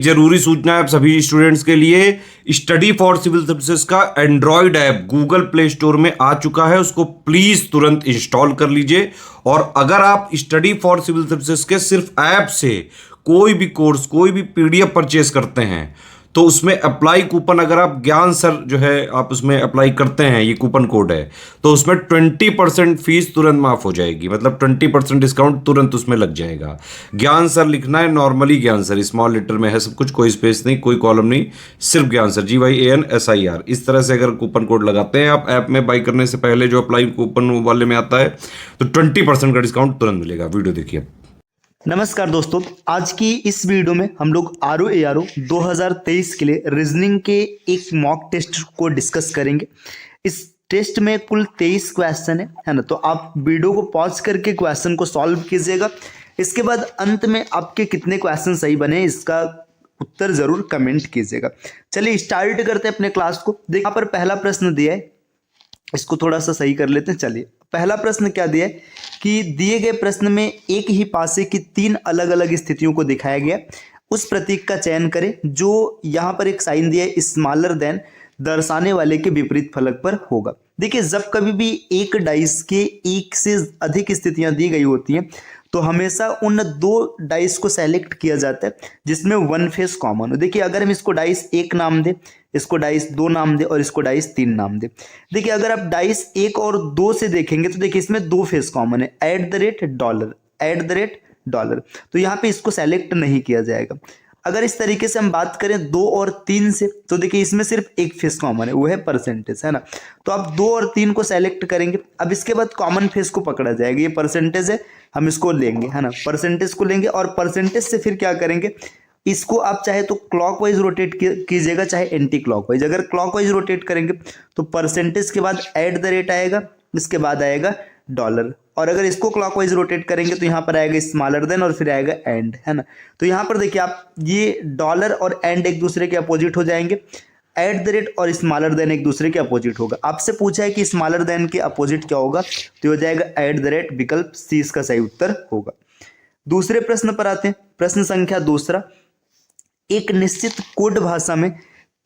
जरूरी सूचना है आप सभी स्टूडेंट्स के लिए। स्टडी फॉर सिविल सर्विसेज का Android app Google play store में आ चुका है, उसको प्लीज तुरंत इंस्टॉल कर लीजिए। और अगर आप स्टडी फॉर सिविल सर्विसेज के सिर्फ ऐप से कोई भी कोर्स, कोई भी पीडीएफ परचेस करते हैं तो उसमें अप्लाई कूपन, अगर आप ज्ञान सर जो है आप उसमें अप्लाई करते हैं, ये कूपन कोड है, तो उसमें 20% फीस तुरंत माफ हो जाएगी। मतलब 20% डिस्काउंट तुरंत उसमें लग जाएगा। ज्ञान सर लिखना है, नॉर्मली ज्ञान सर स्मॉल लेटर में है सब कुछ, कोई स्पेस नहीं, कोई कॉलम नहीं, सिर्फ ज्ञान सर, GYANSIR। इस तरह से अगर कूपन कोड लगाते हैं आप ऐप में बाई करने से पहले, जो अप्लाई कूपन वाले में आता है, तो 20% का डिस्काउंट तुरंत मिलेगा। वीडियो देखिए। नमस्कार दोस्तों, आज की इस वीडियो में हम लोग ROARO 2023 के लिए रीजनिंग के एक मॉक टेस्ट को डिस्कस करेंगे। इस टेस्ट में कुल 23 क्वेश्चन है ना। तो आप वीडियो को पॉज करके क्वेश्चन को सॉल्व कीजिएगा। इसके बाद अंत में आपके कितने क्वेश्चन सही बने इसका उत्तर जरूर कमेंट कीजिएगा। चलिए स्टार्ट करते हैं अपने क्लास को। देखिए यहाँ पर पहला प्रश्न दिया है, इसको थोड़ा सा सही कर लेते हैं। चलिए पहला प्रश्न क्या दिया है कि दिए गए प्रश्न में एक ही पासे की 3 अलग अलग स्थितियों को दिखाया गया। उस प्रतीक का चयन करें जो यहाँ पर एक साइन दिया है स्मॉलर देन दर्शाने वाले के विपरीत फलक पर होगा। देखिए जब कभी भी एक डाइस के एक से अधिक स्थितियां दी गई होती हैं तो हमेशा उन 2 डाइस को सेलेक्ट किया जाता है जिसमें वन फेस कॉमन हो। देखिए अगर हम इसको डाइस 1 नाम दें, इसको डाइस 2 नाम दे और इसको डाइस 3 नाम दे। देखिए अगर आप डाइस 1 और 2 से देखेंगे तो देखिए इसमें 2 फेस कॉमन है, $, तो यहाँ पे इसको सेलेक्ट नहीं किया जाएगा। अगर इस तरीके से हम बात करें 2 और 3 से तो देखिए इसमें सिर्फ एक फेस कॉमन है, वो है परसेंटेज, है ना। तो आप 2 और 3 को सेलेक्ट करेंगे। अब इसके बाद कॉमन फेस को पकड़ा जाएगा, ये परसेंटेज है, हम इसको लेंगे, है ना, परसेंटेज को लेंगे। और परसेंटेज से फिर क्या करेंगे, इसको आप चाहे तो क्लॉकवाइज रोटेट कीजिएगा, चाहे एंटी क्लॉकवाइज। अगर क्लॉकवाइज रोटेट करेंगे तो परसेंटेज के बाद $, आएगा, इसके बाद आएगा $। और अगर इसको क्लॉकवाइज रोटेट करेंगे तो यहाँ पर आएगा स्मॉलर देन और फिर आएगा एंड, है ना। तो यहाँ पर देखिए आप ये $, और एंड एक दूसरे के अपोजिट हो जाएंगे, $, और स्मॉलर देन एक दूसरे के अपोजिट होगा। आपसे पूछा है कि स्मॉलर देन के अपोजिट क्या होगा, तो हो जाएगा $, विकल्प सी इसका सही उत्तर होगा। दूसरे प्रश्न पर आते हैं। प्रश्न संख्या दूसरा, एक निश्चित कोड भाषा में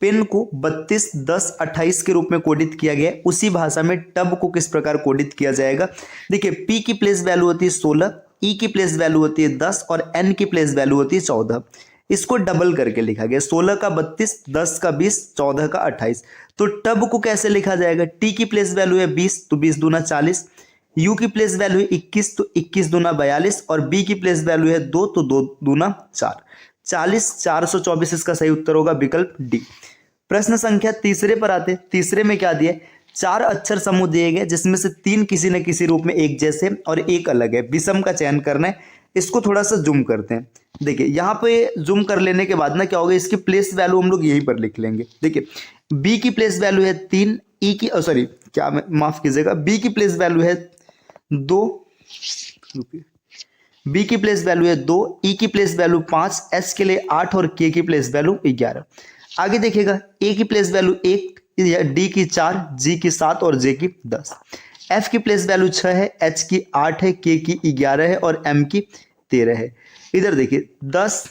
पेन को 32, 10, 28 के रूप में कोडित किया गया है, उसी भाषा में टब को किस प्रकार कोडित किया जाएगा। देखिए पी की प्लेस वैल्यू होती है 16, ई की प्लेस वैल्यू होती है 10 और एन की प्लेस वैल्यू होती है 14। इसको डबल करके लिखा गया, 16 का 32, 10 का 20, 14 का 28। तो टब को कैसे लिखा जाएगा, टी की प्लेस वैल्यू है 20 तो 20 दूना 40, यू की प्लेस वैल्यू है 21 तो 21 दूना 42 और बी की प्लेस वैल्यू है 2 तो 2 दूना 4, 40, 424 इसका सही उत्तर होगा, विकल्प डी। प्रश्न संख्या तीसरे पर आते। तीसरे में क्या दिया, 4 अक्षर समूह दिए गए जिसमें से 3 किसी न किसी रूप में एक जैसे और एक अलग है। विषम का चयन करना है। इसको थोड़ा सा जूम करते हैं। देखिए यहाँ पे जूम कर लेने के बाद ना क्या होगा, इसकी प्लेस वैल्यू हम लोग यहीं पर लिख लेंगे। देखिए बी की प्लेस वैल्यू है 3, ई की सॉरी क्या माफ कीजिएगा, बी की प्लेस वैल्यू है 2, बी की प्लेस वैल्यू है 2, ई की प्लेस वैल्यू 5, एस के लिए 8 और के की प्लेस वैल्यू 11। आगे देखिएगा ए की प्लेस वैल्यू 1, डी की 4, जी की 7 और जे की 10। एफ की प्लेस वैल्यू 6 है, एच की 8 है, के की 11 है और एम की 13 है। इधर देखिए 10,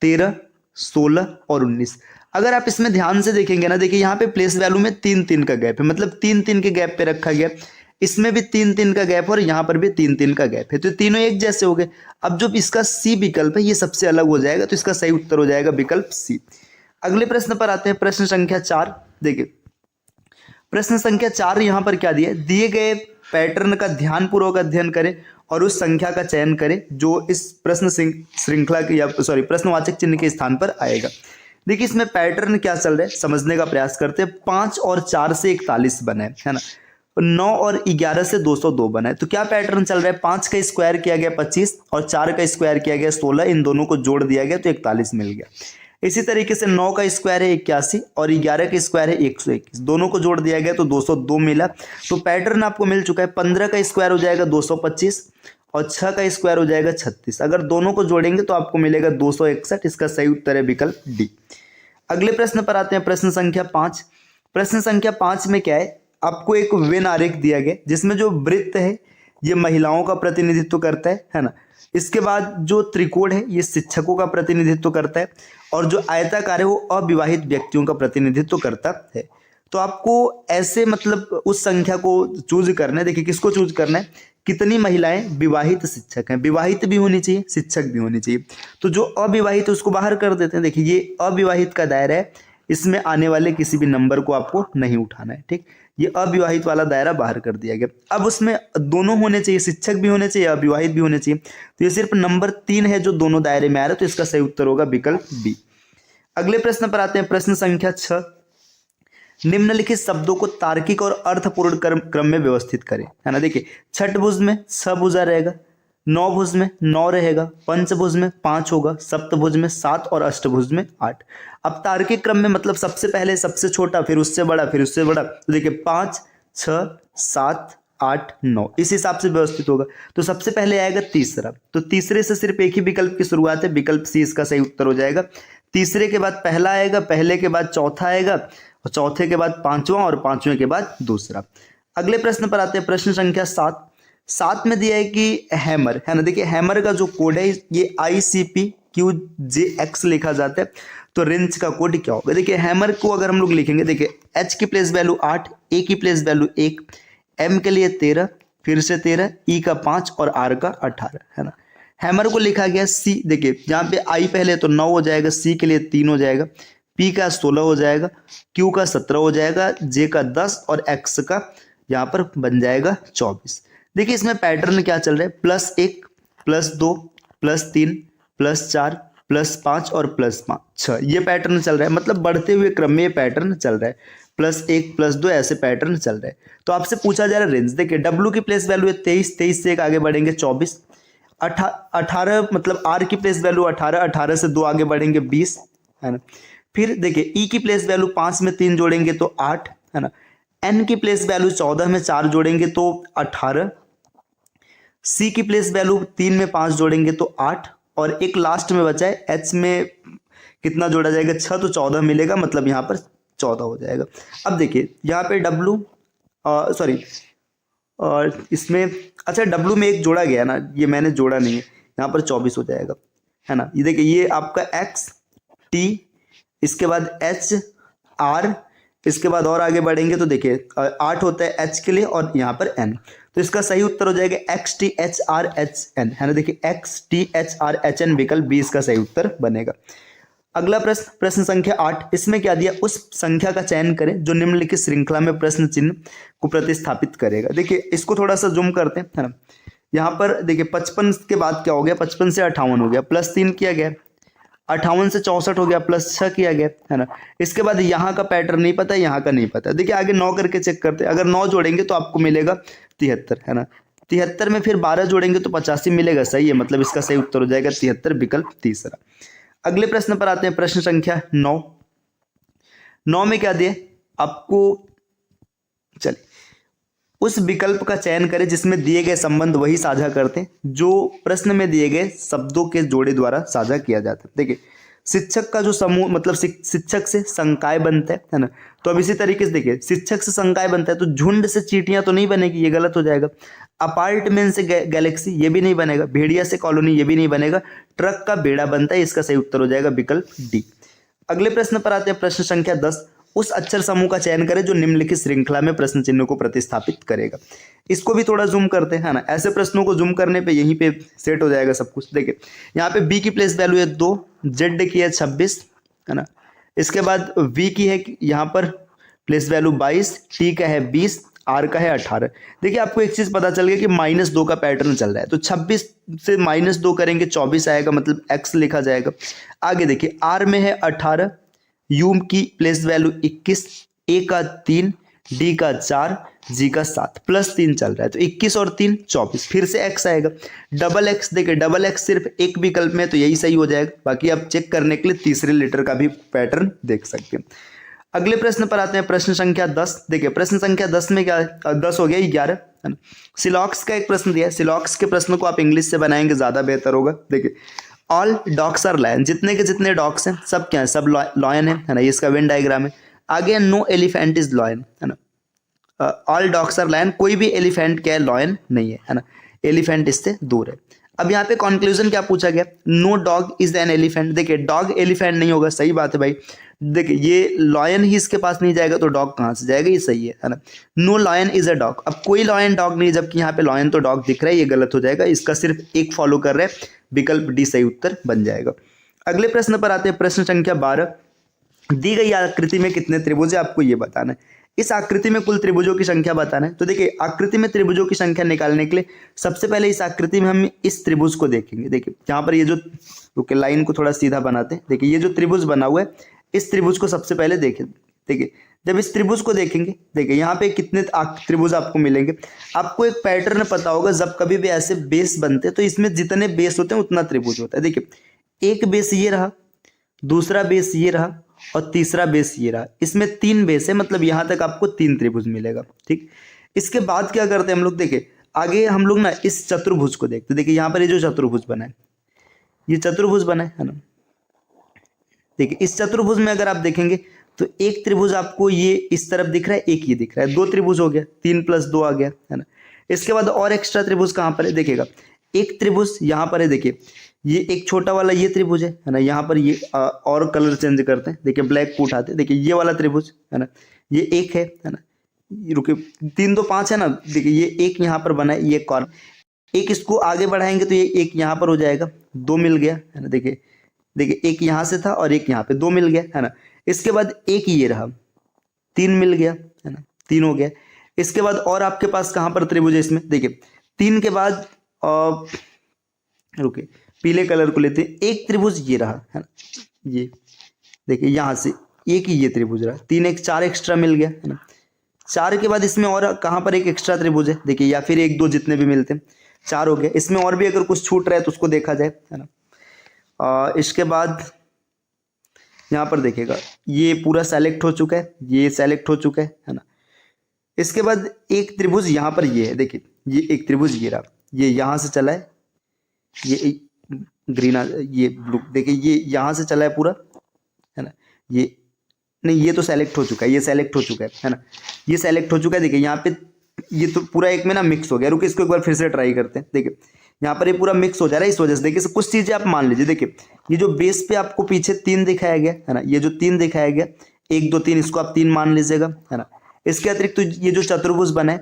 13, 16 और 19। अगर आप इसमें ध्यान से देखेंगे ना, देखिए यहाँ पे प्लेस वैल्यू में 3-3 का गैप है, मतलब 3-3 के गैप पे रखा गया। इसमें भी 3-3 का गैप और यहाँ पर भी 3-3 का गैप है, तो तीनों एक जैसे हो गए। अब जो इसका सी विकल्प है ये सबसे अलग हो जाएगा, तो इसका सही उत्तर हो जाएगा विकल्प सी। अगले प्रश्न पर आते हैं। प्रश्न संख्या 4। देखिए प्रश्न संख्या 4 यहाँ पर क्या दिया है, दिए गए पैटर्न का ध्यानपूर्वक अध्ययन करें और उस संख्या का चयन करें जो इस प्रश्न श्रृंखला के या सॉरी प्रश्नवाचक चिन्ह के स्थान पर आएगा। देखिए इसमें पैटर्न क्या चल रहा है समझने का प्रयास करते हैं। 5 और 4 से 41 बना है ना। 9 और 11 से 202 बना है। तो क्या पैटर्न चल रहा है, 5 का स्क्वायर किया गया 25 और 4 का स्क्वायर किया गया 16, इन दोनों को जोड़ दिया गया तो 41 मिल गया। इसी तरीके से 9 का स्क्वायर है 81 और 11 का स्क्वायर है 121, दोनों को जोड़ दिया गया तो 202 मिला। तो पैटर्न आपको मिल चुका है। 15 का स्क्वायर हो जाएगा 225 और 6 का स्क्वायर हो जाएगा 36। अगर दोनों को जोड़ेंगे तो आपको मिलेगा 261। इसका सही उत्तर है विकल्प डी। अगले प्रश्न पर आते हैं। प्रश्न संख्या 5। प्रश्न संख्या 5 में क्या है, आपको एक वेन आरेख दिया गया जिसमें जो वृत्त है ये महिलाओं का प्रतिनिधित्व करता है ना। इसके बाद जो त्रिकोण है ये शिक्षकों का प्रतिनिधित्व करता है, और जो आयताकार है वो अविवाहित व्यक्तियों का प्रतिनिधित्व करता है। तो आपको ऐसे मतलब उस संख्या को चूज करना है। देखिए किसको चूज करना है, कितनी महिलाएं विवाहित शिक्षक हैं, विवाहित भी होनी चाहिए, शिक्षक भी होनी चाहिए। तो जो अविवाहित है उसको बाहर कर देते हैं। देखिए ये अविवाहित का दायरा है, इसमें आने वाले किसी भी नंबर को आपको नहीं उठाना है, ठीक। ये अविवाहित वाला दायरा बाहर कर दिया गया। अब उसमें दोनों होने चाहिए, शिक्षक भी होने चाहिए, अविवाहित भी होने चाहिए। तो ये सिर्फ नंबर 3 है जो दोनों दायरे में आ रहा है, तो इसका सही उत्तर होगा विकल्प बी। अगले प्रश्न पर आते हैं, प्रश्न संख्या 6। निम्नलिखित शब्दों को तार्किक और अर्थपूर्ण क्रम में व्यवस्थित करें, है ना। देखिए छठभुज में 6 भुजा रहेगा, नौभुज में 9 रहेगा, पंचभुज में 5 होगा, सप्तभुज में 7 और अष्टभुज में 8। अब तार्किक क्रम में मतलब सबसे पहले सबसे छोटा, फिर उससे बड़ा, फिर उससे बड़ा। तो देखिए 5 6 7 8 9 इस हिसाब से व्यवस्थित होगा। तो सबसे पहले आएगा तीसरा, तो तीसरे से सिर्फ एक ही विकल्प की शुरुआत है, विकल्प सी इसका सही उत्तर हो जाएगा। तीसरे के बाद पहला आएगा, पहले के बाद चौथा आएगा, और चौथे के बाद पांचवा, और पांचवें के बाद दूसरा। अगले प्रश्न पर आते हैं, प्रश्न संख्या 7। 7 में दिया है कि हैमर, है ना। देखिए हैमर का जो कोड है ये ICP-QJX लिखा जाता है। तो रेंज का कोड क्या होगा, देखिए हैमर को अगर हम लोग लिखेंगे, देखिए H की प्लेस वैल्यू 8, A की प्लेस वैल्यू 1, M के लिए 13, फिर से 13, E का 5 और R का 18, है ना। हैमर को लिखा गया C, देखिए यहाँ पे I पहले तो 9 हो जाएगा, C के लिए 3 हो जाएगा, P का 16 हो जाएगा, Q का 17 हो जाएगा, J का 10 और X का यहाँ पर बन जाएगा 24। देखिए इसमें पैटर्न क्या चल रहा है, +1 +2 +3 +4 +5 और +6, ये पैटर्न चल रहा है। मतलब बढ़ते हुए क्रम में ये पैटर्न चल रहा है, +1 +2 ऐसे पैटर्न चल रहा है। तो आपसे पूछा जा रहा है रेंज। देखिए W की प्लेस वैल्यू है 23, 23 से एक आगे बढ़ेंगे 24, 18 मतलब R की प्लेस वैल्यू 18, 18 से 2 आगे बढ़ेंगे 20, है ना। फिर देखिए E की प्लेस वैल्यू 5 में 3 जोड़ेंगे तो 8, है ना। N की प्लेस वैल्यू 14 में 4 जोड़ेंगे तो 18, C की प्लेस वैल्यू 3 में 5 जोड़ेंगे तो 8, और एक लास्ट में बचा है H में कितना जोड़ा जाएगा, 6, तो 14 मिलेगा, मतलब यहाँ पर 14 हो जाएगा। अब देखिए यहाँ पे W सॉरी और इसमें अच्छा W में एक जोड़ा गया ना, ये मैंने जोड़ा नहीं है, यहाँ पर 24 हो जाएगा, है ना। ये देखिए ये आपका X T, इसके बाद H R, इसके बाद और आगे बढ़ेंगे तो देखिए 8 होता है H के लिए, और यहाँ पर N। तो इसका सही उत्तर हो जाएगा XTHRHN, है ना। देखिए XTHRHN विकल्प बी इसका सही उत्तर बनेगा। अगला प्रश्न, प्रश्न संख्या 8। इसमें क्या दिया, उस संख्या का चयन करें जो निम्नलिखित श्रृंखला में प्रश्न चिन्ह को प्रतिस्थापित करेगा। देखिए इसको थोड़ा सा जूम करते हैं, है ना। यहाँ पर देखिए 55 के बाद क्या हो गया, 55 से 58 हो गया, +3 किया गया, 58 से 64 हो गया, +6 किया गया, है ना। इसके बाद यहाँ का पैटर्न नहीं पता, यहाँ का नहीं पता। देखिए आगे 9 करके चेक करते हैं, अगर 9 जोड़ेंगे तो आपको मिलेगा 73, है ना। 73 में फिर 12 जोड़ेंगे तो 85 मिलेगा, सही है, मतलब इसका सही उत्तर हो जाएगा 73 विकल्प तीसरा। अगले प्रश्न पर आते हैं, प्रश्न संख्या 9। 9 में क्या दिए आपको, चलिए उस विकल्प का चयन करें जिसमें दिए गए संबंध वही साझा करते हैं जो प्रश्न में दिए गए शब्दों के जोड़े द्वारा साझा किया जाता है। देखिए शिक्षक का जो समूह मतलब शिक्षक से संकाय बनता है ना। तो अब इसी तरीके से देखिए शिक्षक से संकाय बनता है तो झुंड से चींटियां तो नहीं बनेगी, ये गलत हो जाएगा। अपार्टमेंट से गैलेक्सी ये भी नहीं बनेगा, भेड़िया से कॉलोनी ये भी नहीं बनेगा, ट्रक का बेड़ा बनता है, इसका सही उत्तर हो जाएगा विकल्प डी। अगले प्रश्न पर आते हैं, प्रश्न संख्या 10। उस अक्षर समूह का चयन करें जो निम्नलिखित श्रृंखला में प्रश्न चिन्ह को प्रतिस्थापित करेगा। इसको भी थोड़ा जूम करते हैं, है ना। ऐसे प्रश्नों को जूम करने पे यहीं पे सेट हो जाएगा सब कुछ। देखिए यहाँ पे बी की प्लेस वैल्यू है 2, जेड की है 26, है ना। इसके बाद वी की है यहाँ पर प्लेस वैल्यू 22, टी का है 20, आर का है 18। देखिए आपको एक चीज पता चल गया कि -2 का पैटर्न चल रहा है, तो 26 से -2 करेंगे 24 आएगा, मतलब एक्स लिखा जाएगा। आगे देखिए आर में है 18, यू की प्लेस वैल्यू 21, ए का 3, डी का 4, जी का 7, +3 चल रहा है, तो 21 और 3 24, फिर से एक्स आएगा। डबल एक्स, देखिए डबल एक्स सिर्फ एक विकल्प में, तो यही सही हो जाएगा। बाकी आप चेक करने के लिए तीसरे लेटर का भी पैटर्न देख सकते हैं। अगले प्रश्न पर आते हैं, प्रश्न संख्या 10। देखिए प्रश्न संख्या 10 में क्या है, 10 हो गया 11, है ना। सिलॉक्स का एक प्रश्न दिया है, सिलॉक्स के प्रश्न को आप इंग्लिश से बनाएंगे ज्यादा बेहतर होगा। देखिए ऑल डॉग्स आर लायन, जितने के जितने डॉग्स हैं सब क्या है, सब लॉयन है ना। ये इसका वेन डायग्राम है। आगे नो एलिफेंट इज लॉयन, है ना। ऑल डॉग्स आर लायन, कोई भी एलिफेंट क्या है, लॉयन नहीं है ना, एलिफेंट इससे दूर है। अब यहाँ पे कंक्लूजन क्या पूछा गया, no dog is an elephant. देखिए डॉग एलिफेंट नहीं होगा, सही बात है भाई। देखिए ये लॉयन ही इसके पास नहीं जाएगा तो डॉग कहाँ से जाएगा, ये सही है ना। No lion is a dog, अब कोई लॉयन डॉग नहीं, जबकि यहाँ पे लॉयन तो डॉग दिख रहा है, ये गलत हो जाएगा, इसका सिर्फ एक फॉलो कर रहा है, विकल्प डी सही उत्तर बन जाएगा। अगले प्रश्न पर आते हैं, प्रश्न संख्या 12। दी गई आकृति में कितने त्रिभुज है, आपको ये बताना है। इस आकृति में कुल त्रिभुजों की संख्या बताना है। तो देखिए आकृति में त्रिभुजों की संख्या निकालने के लिए सबसे पहले इस आकृति में हम इस त्रिभुज को देखेंगे। देखिए यहाँ पर ये जो लाइन को थोड़ा सीधा बनाते हैं, देखिए ये जो त्रिभुज बना हुआ है, इस त्रिभुज को सबसे पहले देखें। देखिए जब इस त्रिभुज को देखेंगे, देखिए यहाँ पे कितने त्रिभुज आपको मिलेंगे। आपको एक पैटर्न पता होगा, जब कभी भी ऐसे बेस बनते हैं तो इसमें जितने बेस होते हैं उतना त्रिभुज होता है। देखिए एक बेस ये रहा, दूसरा बेस ये रहा और तीसरा बेस ये रहा, इसमें 3 बेस है, मतलब यहाँ तक आपको 3 त्रिभुज मिलेगा। ठीक, इसके बाद क्या करते हैं हम लोग, देखिए आगे हम लोग ना इस चतुर्भुज को देखते। देखिए यहाँ पर ये जो चतुर्भुज बना है, ये चतुर्भुज बना है ना। देखिए इस चतुर्भुज में अगर आप देखेंगे तो एक त्रिभुज आपको ये इस तरफ दिख रहा है, एक ये दिख रहा है, 2 त्रिभुज हो गया, 3 + 2 आ गया, है ना। इसके बाद और एक्स्ट्रा त्रिभुज कहाँ पर है, देखिएगा एक त्रिभुज यहाँ पर है। देखिए ये एक छोटा वाला ये त्रिभुज है ना, यहाँ पर ये और कलर चेंज करते हैं, देखिए ब्लैक को उठाते हैं। देखिए ये वाला त्रिभुज है ना, ये एक है ना, रुके 3 2 5 है ना। देखिए ये एक यहाँ पर बना है, ये कॉर्नर, एक इसको आगे बढ़ाएंगे तो ये एक यहाँ पर हो जाएगा, 2 मिल गया है ना। देखिए देखिए एक यहाँ से था और एक यहाँ पे, 2 मिल गया है ना। इसके बाद एक ये रहा, 3 मिल गया है ना, 3 हो गया। इसके बाद और आपके पास कहाँ पर त्रिभुज है इसमें, देखिए 3 के बाद रुके पीले कलर को लेते हैं, एक त्रिभुज ये रहा है ना, ये देखिए यहाँ से एक ही ये त्रिभुज रहा, 3 1 4 एक्स्ट्रा मिल गया है ना। 4 के बाद इसमें और कहाँ पर एक एक्स्ट्रा त्रिभुज है, देखिए या फिर 1 2 जितने भी मिलते हैं, 4 हो गया। इसमें और भी अगर कुछ छूट रहा है तो उसको देखा जाए, है ना। इसके बाद यहाँ पर देखिएगा ये पूरा सेलेक्ट हो चुका है, ये सेलेक्ट हो चुका है ना। इसके बाद एक त्रिभुज यहाँ पर ये है, देखिए ये एक त्रिभुज ये रहा, ये यहाँ से चला है, ये ग्रीन ये ब्लू, देखिए ये यहाँ से चला है पूरा, है ना। ये नहीं, ये तो सेलेक्ट हो चुका है, ये सेलेक्ट हो चुका है ना, ये सेलेक्ट हो चुका है। देखिए यहाँ पे ये तो पूरा एक में ना मिक्स हो गया, रुके इसको एक बार फिर से ट्राई करते हैं। देखिए यहाँ पर ये पूरा मिक्स हो जा रहा है, इस वजह से देखिए कुछ चीज़ें आप मान लीजिए। देखिए ये जो बेस पे आपको पीछे 3 दिखाया गया है ना, ये जो 3 दिखाया गया, 1 2 3, इसको आप 3 मान लीजिएगा, है ना। इसके अतिरिक्त तो ये जो चतुर्भुज बना है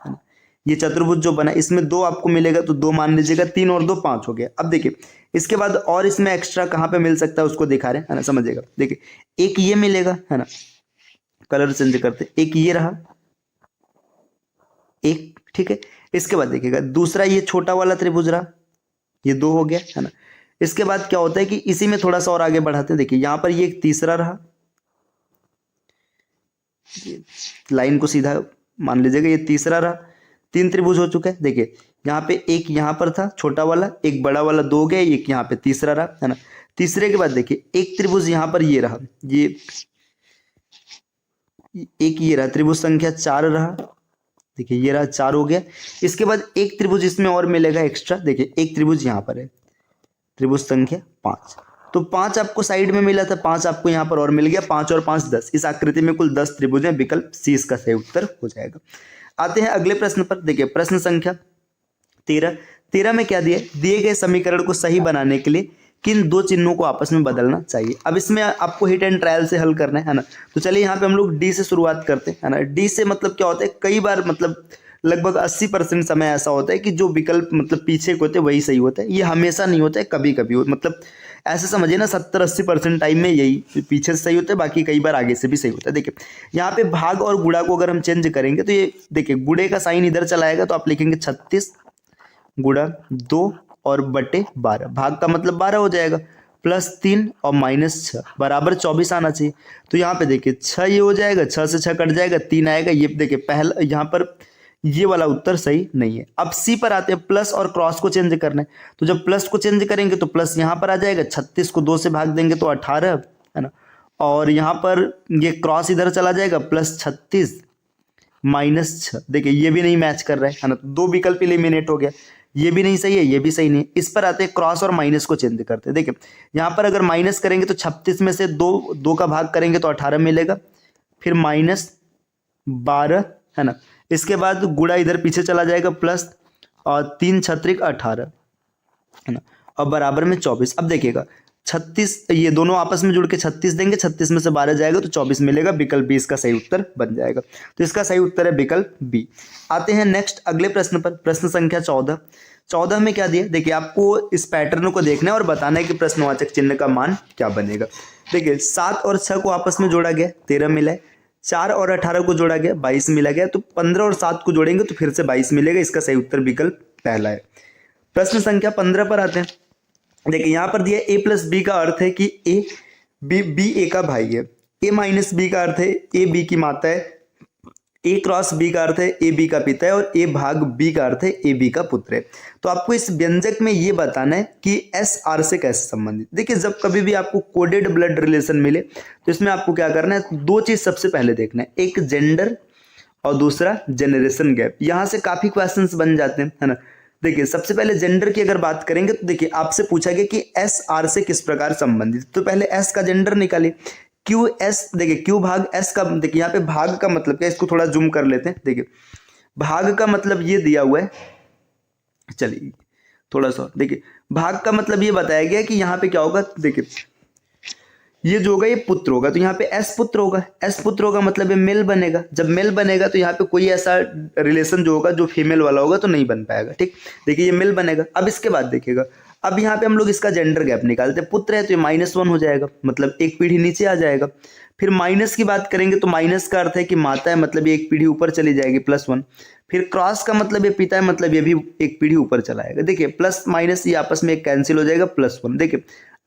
ना, ये चतुर्भुज जो बना है इसमें 2 आपको मिलेगा तो 2 मान लीजिएगा, 3 और 2 5 हो गया। अब देखिए इसके बाद और इसमें एक्स्ट्रा कहाँ पे मिल सकता है उसको दिखा रहे हैं, है ना, समझिएगा। देखिए एक ये मिलेगा, है ना, कलर चेंज करते, एक ये रहा, एक, ठीक है। इसके बाद देखिएगा दूसरा ये छोटा वाला त्रिभुज रहा, ये 2 हो गया, है ना। इसके बाद क्या होता है कि इसी में थोड़ा सा और आगे बढ़ाते हैं। देखिए यहाँ पर ये एक तीसरा रहा, लाइन को सीधा मान लीजिएगा, ये तीसरा रहा, 3 त्रिभुज हो चुका है। देखिए यहाँ पे एक यहाँ पर था छोटा वाला, एक बड़ा वाला, 2 हो गया, एक यहाँ पे तीसरा रहा, है ना। तीसरे के बाद देखिए एक त्रिभुज यहाँ पर ये रहा, ये एक ये रहा, त्रिभुज संख्या 4 रहा, देखिए ये रहा, 4 हो गया। इसके बाद एक त्रिभुज इसमें और मिलेगा एक्स्ट्रा, देखिए एक त्रिभुज यहाँ पर है, त्रिभुज संख्या 5, तो 5 आपको साइड में मिला था, 5 आपको यहाँ पर और मिल गया, 5 और 5 10। इस आकृति में कुल 10 त्रिभुज हैं, विकल्प सी इसका सही उत्तर हो जाएगा। आते हैं अगले प्रश्न पर। देखिए प्रश्न संख्या 13 में क्या दिया, दिए गए समीकरण को सही बनाने के लिए किन 2 चिन्हों को आपस में बदलना चाहिए। अब इसमें आपको हिट एंड ट्रायल से हल करना है ना। तो चलिए यहाँ पे हम लोग डी से शुरुआत करते हैं, है ना। डी से मतलब क्या होता है, कई बार मतलब लगभग 80% समय ऐसा होता है कि जो विकल्प मतलब पीछे को होते हैं वही सही होता है। ये हमेशा नहीं होता है, कभी कभी मतलब ऐसे समझिए ना 70-80% टाइम में यही पीछे से सही होता है, बाकी कई बार आगे से भी सही होता है। देखिए यहाँ पे भाग और गुणा को अगर हम चेंज करेंगे तो ये देखिए गुणे का साइन इधर चला आएगा, तो आप लिखेंगे 36 गुणा 2 और बटे 12, भाग का मतलब 12 हो जाएगा, +3 और -6 बराबर 24 आना चाहिए। तो यहाँ पे देखिए 6 ये हो जाएगा, 6 से 6 कट जाएगा, 3 आएगा। ये देखिए पहला यहाँ पर ये वाला उत्तर सही नहीं है। अब सी पर आते हैं, प्लस और क्रॉस को चेंज करना है। तो जब प्लस को चेंज करेंगे तो प्लस यहाँ पर आ जाएगा, 36 को 2 से भाग देंगे तो 18, है ना। और यहाँ पर ये क्रॉस इधर चला जाएगा, +36 -6, देखिए ये भी नहीं मैच कर रहा है ना। तो 2 विकल्प एलिमिनेट हो गया, ये भी नहीं सही है, ये भी सही नहीं है। इस पर आते हैं, क्रॉस और माइनस को चेंज करते हैं। देखिए यहाँ पर अगर माइनस करेंगे तो 36 में से 2 का भाग करेंगे तो 18 मिलेगा, फिर 12 है ना। इसके बाद गुणा इधर पीछे चला जाएगा प्लस, और 3 छत्रिक 18 है ना, और बराबर में 24। अब देखिएगा 36, ये दोनों आपस में जुड़ के 36 देंगे, 36 में से 12 जाएगा तो 24 मिलेगा, विकल्प बी इसका सही उत्तर बन जाएगा। तो इसका सही उत्तर है विकल्प बी। आते हैं नेक्स्ट अगले प्रश्न पर, प्रश्न संख्या 14। 14 में क्या दिया, देखिए आपको इस पैटर्न को देखना है और बताना है कि प्रश्नवाचक चिन्ह का मान क्या बनेगा। देखिए 7 और 6 को आपस में जोड़ा गया, 13 मिला है। 4 और 18 को जोड़ा गया, 22 मिला गया। तो 15 और 7 को जोड़ेंगे तो फिर से 22 मिलेगा। इसका सही उत्तर विकल्प पहला है। प्रश्न संख्या 15 पर आते हैं। देखिए यहाँ पर दिया ए प्लस बी का अर्थ है कि ए बी ए का भाई है। ए माइनस बी का अर्थ है ए बी की माता है। ए क्रॉस बी का अर्थ है ए बी का पिता है, और ए भाग बी का अर्थ है ए बी का पुत्र है। तो आपको इस व्यंजक में ये बताना है कि एस आर से कैसे संबंधित। देखिए जब कभी भी आपको कोडेड ब्लड रिलेशन मिले तो इसमें आपको क्या करना है, दो चीज सबसे पहले देखना है, एक जेंडर और दूसरा जनरेशन गैप। यहाँ से काफी क्वेश्चंस बन जाते हैं, है ना। देखिए सबसे पहले जेंडर की अगर बात करेंगे तो देखिए आपसे पूछा गया कि एस आर से किस प्रकार संबंधित, तो पहले एस का जेंडर निकालिए। क्यू एस, देखिए क्यू भाग एस का, देखिए यहाँ पे भाग का मतलब क्या है, इसको थोड़ा जूम कर लेते हैं। देखिए भाग का मतलब ये दिया हुआ है, चलिए थोड़ा सा देखिए, भाग का मतलब ये बताया गया कि यहाँ पे क्या होगा, देखिए ये जो होगा ये पुत्र होगा, तो यहाँ पे एस पुत्र होगा। एस पुत्र होगा मतलब ये मेल बनेगा। जब मेल बनेगा तो यहाँ पे कोई ऐसा रिलेशन जो होगा जो फीमेल वाला होगा तो नहीं बन पाएगा, ठीक। देखिए ये मेल बनेगा। अब इसके बाद देखिएगा, अब यहाँ पे हम लोग इसका जेंडर गैप निकालते हैं। पुत्र है तो ये -1 हो जाएगा, मतलब एक पीढ़ी नीचे आ जाएगा। फिर माइनस की बात करेंगे तो माइनस का अर्थ है कि माता है, मतलब ये एक पीढ़ी ऊपर चली जाएगी, +1। फिर क्रॉस का मतलब ये पिता है, मतलब ये भी एक पीढ़ी ऊपर चला आएगा। देखिए प्लस माइनस ये आपस में एक कैंसिल हो जाएगा, +1। देखिए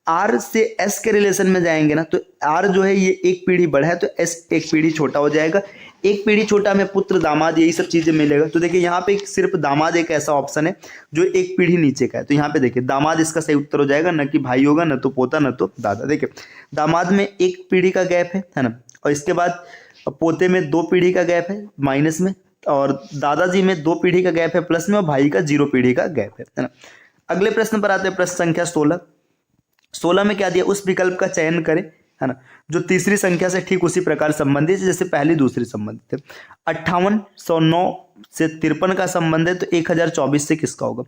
आर से एस के रिलेशन में जाएंगे ना, तो आर जो है ये एक पीढ़ी बड़ा है तो एस एक पीढ़ी छोटा हो जाएगा। एक पीढ़ी छोटा में पुत्र दामाद यही सब चीजें मिलेगा। तो देखिए यहाँ पे सिर्फ दामाद एक ऐसा ऑप्शन है जो एक पीढ़ी नीचे का है, तो यहाँ पे देखिए दामाद इसका सही उत्तर हो जाएगा, न कि भाई होगा, न तो पोता, न तो दादा। देखिए दामाद में एक पीढ़ी का गैप है ना, और इसके बाद पोते में 2 पीढ़ी का गैप है माइनस में, और दादाजी में 2 पीढ़ी का गैप है प्लस में, और भाई का 0 पीढ़ी का गैप है ना। अगले प्रश्न पर आते हैं, प्रश्न संख्या 16। 16 में क्या दिया, उस विकल्प का चयन करें, है ना, जो तीसरी संख्या से ठीक उसी प्रकार संबंधित है जैसे पहली दूसरी संबंधित है। 5809 से 53 का संबंध है तो 1024 से किसका होगा।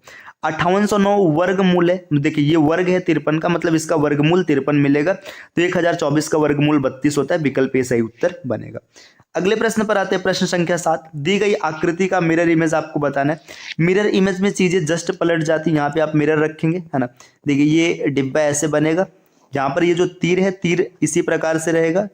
5809 वर्गमूल है, देखिए ये वर्ग है 53 का, मतलब इसका वर्गमूल 53 मिलेगा। तो 1024 का वर्गमूल 32 होता है, विकल्प ए सही उत्तर बनेगा। अगले प्रश्न पर आते हैं, प्रश्न संख्या 7। दी गई आकृति का मिरर इमेज आपको बताना है। मिरर इमेज में चीजें जस्ट पलट जाती, यहाँ पे आप मिरर रखेंगे, है ना। देखिए ये डिब्बा ऐसे बनेगा, यहाँ पर ये जो तीर है, तीर इसी प्रकार से रहेगा।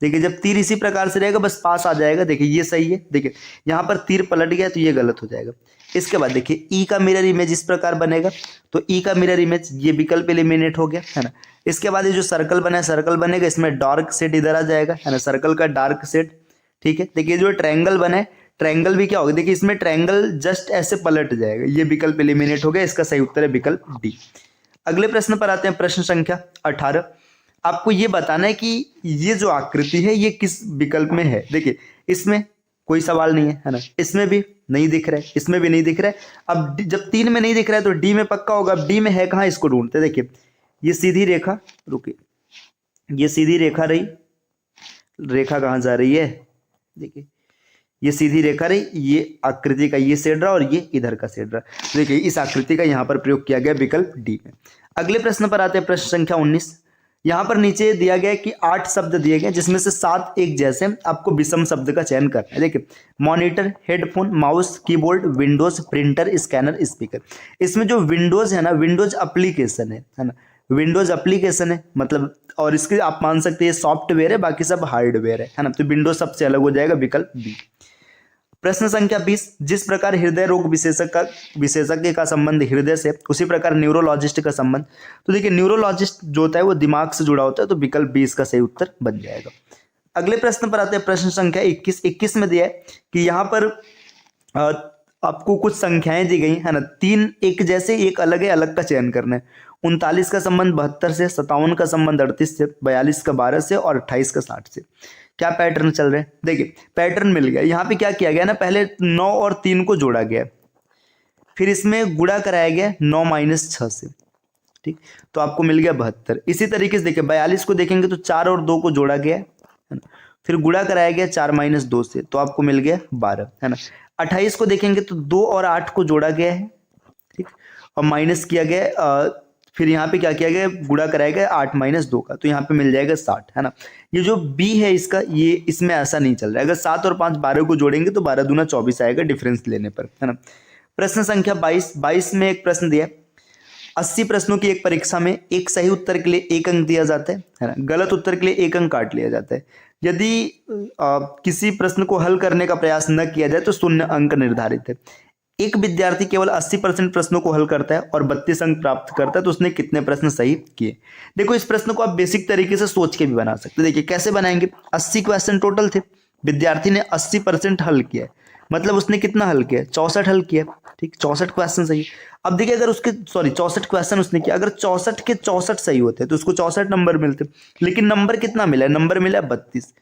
देखिए जब तीर इसी प्रकार से रहेगा बस पास आ जाएगा, देखिए ये सही है। देखिए यहाँ पर तीर पलट गया तो ये गलत हो जाएगा। इसके बाद देखिए ई का मिरर इमेज इस प्रकार बनेगा, तो ई का मिरर इमेज ये विकल्प एलिमिनेट हो गया, है ना। इसके बाद ये जो सर्कल बना है, सर्कल बनेगा, इसमें डार्क सेट इधर आ जाएगा, है ना, सर्कल का डार्क सेट, ठीक है। देखिए जो ट्रायंगल बना है, ट्रायंगल भी क्या होगा, देखिए इसमें ट्रायंगल जस्ट ऐसे पलट जाएगा, ये विकल्प एलिमिनेट हो गया। इसका सही उत्तर है विकल्प डी। अगले प्रश्न पर आते हैं, प्रश्न संख्या 18। आपको ये बताना है कि ये जो आकृति है ये किस विकल्प में है। देखिए इसमें कोई सवाल नहीं है ना, इसमें भी नहीं दिख रहा है, इसमें भी नहीं दिख रहा है। अब जब 3 में नहीं दिख रहा है तो डी में पक्का होगा। अब डी में है कहाँ, इसको ढूंढते। देखिए ये सीधी रेखा, रुकिए, ये सीधी रेखा रही, रेखा कहाँ जा रही है, देखिए ये सीधी रेखा रही, ये आकृति का ये सेड रहा और ये इधर का सेड रहा। देखिए इस आकृति का यहाँ पर प्रयोग किया गया विकल्प डी में। अगले प्रश्न पर आते हैं, प्रश्न संख्या 19। यहाँ पर नीचे दिया गया कि 8 शब्द दिए गए जिसमें से 7 एक जैसे, आपको विषम शब्द का चयन करना है। देखिए monitor, headphone, mouse, keyboard, Windows, printer, scanner, speaker. इसमें जो विंडोज है ना, विंडोज एप्लीकेशन है ना, विंडोज एप्लीकेशन है मतलब, और इसके आप मान सकते हैं सॉफ्टवेयर है, बाकी सब हार्डवेयर है ना। तो विंडोज सबसे अलग हो जाएगा, विकल्प बी। प्रश्न संख्या 20। जिस प्रकार हृदय रोग विशेषज्ञ का संबंध हृदय से, उसी प्रकार न्यूरोलॉजिस्ट का संबंध, तो देखिए न्यूरोलॉजिस्ट जो होता है वो दिमाग से जुड़ा होता है, तो विकल्प बी इसका सही उत्तर बन जाएगा। अगले प्रश्न पर आते हैं, प्रश्न संख्या 21। 21 में दिया है कि यहाँ पर आपको कुछ संख्याएं दी गई है ना, 3 एक जैसे, एक अलग है, अलग का चयन करना है। 39 का संबंध 72 से, 57 का संबंध 38 से, 42 का 12 से, और 28 का 60 से। क्या पैटर्न चल रहे हैं, देखिए पैटर्न मिल गया। यहाँ पे क्या किया गया ना, पहले 9 और 3 को जोड़ा गया, फिर इसमें गुणा कराया गया 9 - 6 से, ठीक, तो आपको मिल गया 72। इसी तरीके से देखिए 42 को देखेंगे तो 4 और 2 को जोड़ा गया है ना, फिर गुणा कराया गया 4 - 2 से, तो आपको मिल गया 12, है ना। 28 को देखेंगे तो 2 और 8 को जोड़ा गया है, ठीक, और माइनस किया गया, फिर यहाँ पे क्या किया गया, गुणा कराया गया 8 - 2 का, तो यहाँ पे मिल जाएगा 60, है ना। ये जो बी है इसका, ये इसमें ऐसा नहीं चल रहा है। अगर 7 और 5 12 को जोड़ेंगे तो 12 दूना 24 आएगा डिफरेंस लेने पर, है ना। प्रश्न संख्या 22 में एक प्रश्न दिया, 80 प्रश्नों की एक परीक्षा में एक सही उत्तर के लिए 1 अंक दिया जाता है ना, गलत उत्तर के लिए 1 अंक काट लिया जाता है। यदि किसी प्रश्न को हल करने का प्रयास न किया जाए तो 0 अंक निर्धारित है। एक विद्यार्थी केवल 80% प्रश्नों को हल करता है और 32 अंक प्राप्त करता है, तो उसने कितने प्रश्न सही किए। देखो, इस प्रश्न को आप बेसिक तरीके से सोच के भी बना सकते हैं। देखिए कैसे बनाएंगे, 80 क्वेश्चन टोटल थे, विद्यार्थी ने 80% हल किया है, मतलब उसने कितना हल किया, 64 हल किया, ठीक, 64 क्वेश्चन सही। अब देखिए, अगर उसके 64 क्वेश्चन उसने किया, अगर 64 के 64 सही होते तो उसको 64 नंबर मिलते, लेकिन नंबर कितना मिला है, नंबर मिला 32।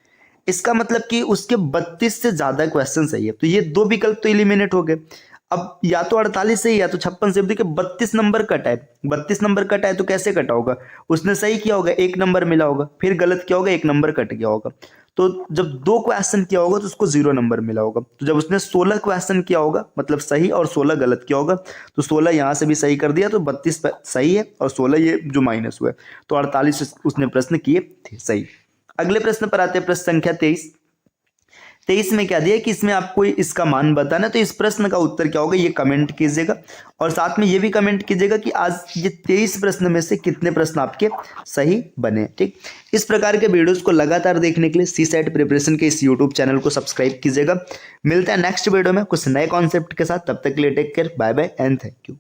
इसका मतलब कि उसके 32 से ज्यादा क्वेश्चन सही है, तो ये 2 विकल्प तो इलिमिनेट हो गए। अब या तो 48 सही या तो 56 सही। देखिए 32 नंबर कटा है, 32 नंबर कटा है तो कैसे कटा होगा, उसने सही किया होगा, 1 नंबर मिला होगा, फिर गलत किया होगा, 1 नंबर कट गया होगा। तो जब 2 क्वेश्चन किया होगा तो उसको 0 नंबर मिला होगा। तो जब उसने 16 क्वेश्चन किया होगा, मतलब सही, और 16 गलत किया होगा, तो 16 यहाँ से भी सही कर दिया, तो 32 सही है और 16 ये जो माइनस हुआ है, तो 48 उसने प्रश्न किए थे सही। अगले प्रश्न पर आते हैं, प्रश्न संख्या 23 में क्या दिया कि इसमें आपको इसका मान बताना। तो इस प्रश्न का उत्तर क्या होगा, ये कमेंट कीजिएगा, और साथ में ये भी कमेंट कीजिएगा कि आज ये 23 प्रश्न में से कितने प्रश्न आपके सही बने, ठीक। इस प्रकार के वीडियोस को लगातार देखने के लिए CSAT प्रिपरेशन के इस यूट्यूब चैनल को सब्सक्राइब कीजिएगा। मिलते हैं नेक्स्ट वीडियो में कुछ नए कॉन्सेप्ट के साथ, तब तक के लिए take care, bye bye and thank you.